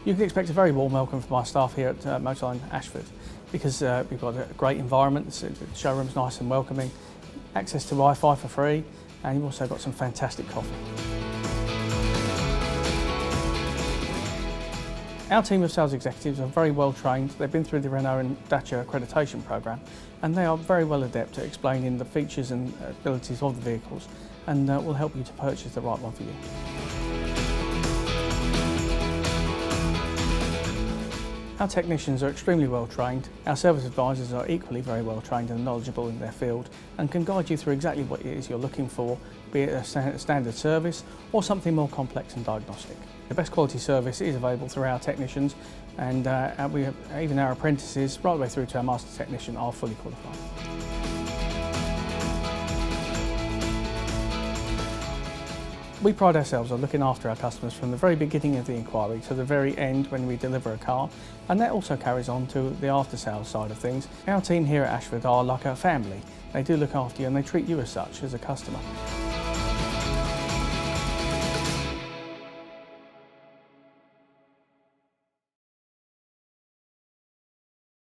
You can expect a very warm welcome from our staff here at Motorline Ashford, because we've got a great environment. The showroom's nice and welcoming, access to Wi-Fi for free, and you've also got some fantastic coffee. Our team of sales executives are very well trained. They've been through the Renault and Dacia accreditation programme, and they are very well adept at explaining the features and abilities of the vehicles, and will help you to purchase the right one for you. Our technicians are extremely well trained. Our service advisors are equally very well trained and knowledgeable in their field, and can guide you through exactly what it is you're looking for, be it a standard service or something more complex and diagnostic. The best quality service is available through our technicians, and even our apprentices, right the way through to our master technician, are fully qualified. We pride ourselves on looking after our customers from the very beginning of the inquiry to the very end when we deliver a car, and that also carries on to the after-sales side of things. Our team here at Ashford are like a family. They do look after you and they treat you as such, as a customer.